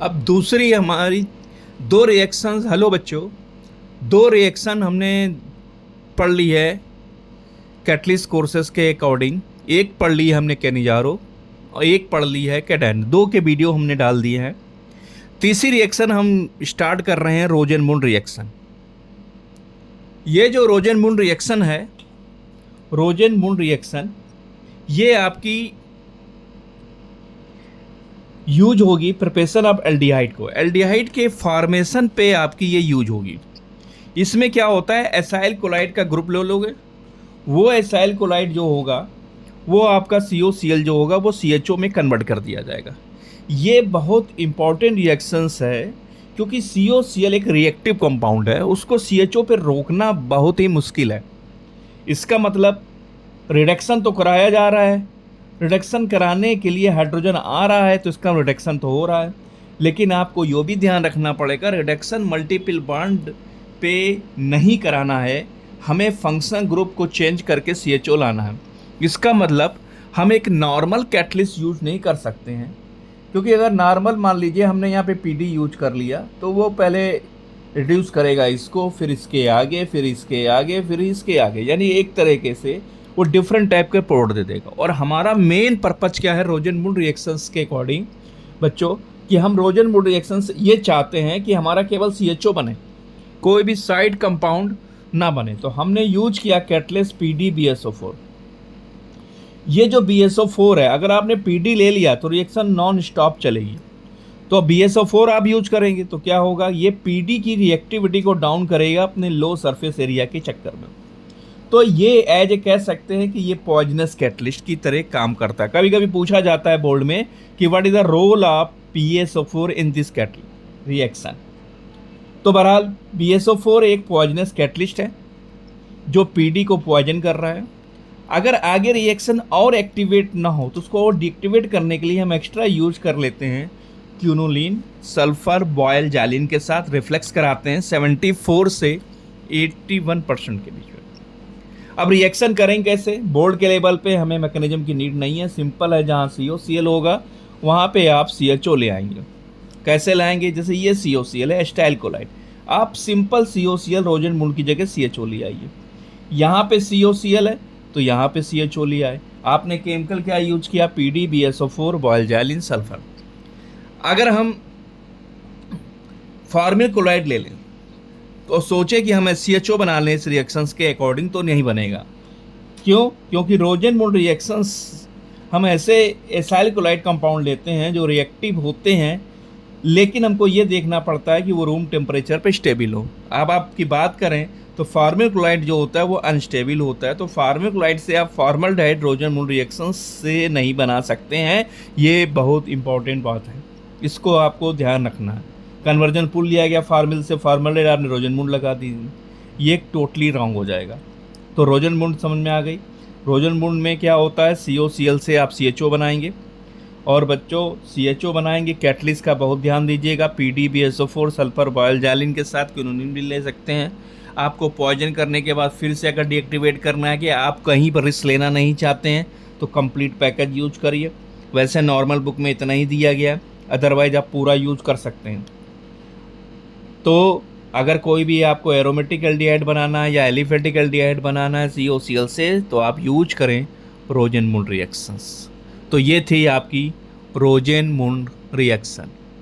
अब दूसरी हमारी दो रिएक्शंस, हेलो बच्चों, दो रिएक्शन हमने पढ़ ली है कैटलिस्ट कोर्सेज के अकॉर्डिंग। एक पढ़ ली है हमने कैनिजारो और एक पढ़ ली है कैडेन। दो के वीडियो हमने डाल दिए हैं। तीसरी रिएक्शन हम स्टार्ट कर रहे हैं रोजेनमुंड रिएक्शन। ये जो रोजेनमुंड रिएक्शन है, रोजेनमुंड रिएक्शन ये आपकी यूज होगी प्रिपरेशन ऑफ एल्डिहाइड को, एल्डिहाइड के फॉर्मेशन पे आपकी ये यूज होगी। इसमें क्या होता है, एसाइल कोलाइड का ग्रुप ले लोगे, वो एसाइल कोलाइड जो होगा वो आपका COCl जो होगा वो CHO में कन्वर्ट कर दिया जाएगा। ये बहुत इंपॉर्टेंट रिएक्शंस है क्योंकि COCl एक रिएक्टिव कंपाउंड है, उसको CHO पे रोकना बहुत ही मुश्किल है। इसका मतलब रिडक्शन तो कराया जा रहा है, रिडक्शन कराने के लिए हाइड्रोजन आ रहा है तो इसका रिडक्शन तो हो रहा है, लेकिन आपको ये भी ध्यान रखना पड़ेगा रिडक्शन मल्टीपल बॉन्ड पे नहीं कराना है, हमें फंक्शन ग्रुप को चेंज करके CHO लाना है। इसका मतलब हम एक नॉर्मल कैटलिस्ट यूज नहीं कर सकते हैं, क्योंकि अगर नॉर्मल मान लीजिए हमने यहाँ पे PD यूज कर लिया तो वो पहले रिड्यूस करेगा इसको, फिर इसके आगे, फिर इसके आगे, फिर इसके आगे, यानी एक तरीके से वो डिफरेंट टाइप के प्रोडक्ट दे देगा। और हमारा मेन पर्पज क्या है रोजेनमुंड रिएक्शंस के अकॉर्डिंग बच्चों, कि हम रोजेनमुंड रिएक्शंस ये चाहते हैं कि हमारा केवल CHO बने, कोई भी साइड कंपाउंड ना बने। तो हमने यूज किया कैटलिस्ट PDBSO4। ये जो BSO4 है, अगर आपने PD ले लिया तो रिएक्शन नॉन स्टॉप चलेगी, तो BSO4 आप यूज करेंगे तो क्या होगा, ये PD की रिएक्टिविटी को डाउन करेगा अपने लो सरफेस एरिया के चक्कर में। तो ये एज कह सकते हैं कि ये पॉइजनस कैटलिस्ट की तरह काम करता है। कभी कभी पूछा जाता है बोर्ड में कि what is the role of BSO4 in this catalyst reaction. तो बहरहाल BSO4 एक पॉइजनस कैटलिस्ट है जो PD को पॉइजन कर रहा है। अगर आगे रिएक्शन और एक्टिवेट ना हो तो उसको और डीएक्टिवेट करने के लिए हम एक्स्ट्रा यूज कर लेते हैं क्यूनोलिन सल्फर बॉयल जालिन के साथ, रिफ्लेक्स कराते हैं 74 से 81% के बीच में। अब रिएक्शन करेंगे कैसे, बोर्ड के लेवल पे हमें मैकेनिज्म की नीड नहीं है, सिंपल है, जहाँ COCl होगा वहाँ पे आप CHO ले आएंगे। कैसे लाएंगे, जैसे ये COCl है एस्टाइल कोलाइड, आप सिंपल COCl रोजेनमुंड की जगह CHO ले आइए। यहाँ पे COCl है तो यहाँ पे CHO ले आए। आपने केमिकल क्या यूज किया, PDBSO4 बॉयल जालिन सल्फर। अगर हम फॉर्मिल क्लोराइड ले लें तो सोचे कि हम CHO बना लें इस रिएक्शंस के अकॉर्डिंग, तो नहीं बनेगा। क्यों, क्योंकि रोजेनमुंड रिएक्शंस हम ऐसे एसाइल क्लोराइड कंपाउंड लेते हैं जो रिएक्टिव होते हैं, लेकिन हमको ये देखना पड़ता है कि वो रूम टेम्परेचर पे स्टेबल हो। अब आपकी बात करें तो फॉर्मिल क्लोराइड जो होता है वो अनस्टेबल होता है, तो फॉर्मिल क्लोराइड से आप फॉर्मल्डिहाइड रोजेनमुंड रिएक्शंस से नहीं बना सकते हैं। ये बहुत इंपॉर्टेंट बात है, इसको आपको ध्यान रखना है। कन्वर्जन पुल लिया गया फार्मिल से फॉर्मल्डिहाइड, आपने रोजेनमुंड लगा दी, ये टोटली रॉन्ग हो जाएगा। तो रोजेनमुंड समझ में आ गई। रोजेनमुंड में क्या होता है, COCl से आप CHO बनाएंगे, और बच्चों CHO बनाएंगे कैटलिस्ट का बहुत ध्यान दीजिएगा। PDBSO4 सल्फर बॉयल जालिन के साथ क्यूनोलिन भी ले सकते हैं। आपको पॉइजन करने के बाद फिर से अगर डीएक्टिवेट करना है कि आप कहीं पर रिस्क लेना नहीं चाहते हैं तो कंप्लीट पैकेज यूज करिए। वैसे नॉर्मल बुक में इतना ही दिया गया, अदरवाइज आप पूरा यूज कर सकते हैं। तो अगर कोई भी आपको एरोमेटिक एल्डिहाइड बनाना है या एलिफेटिक एल्डिहाइड बनाना है COCl से, तो आप यूज करें रोजेनमुंड रिएक्शंस। तो ये थी आपकी रोजेनमुंड रिएक्शन।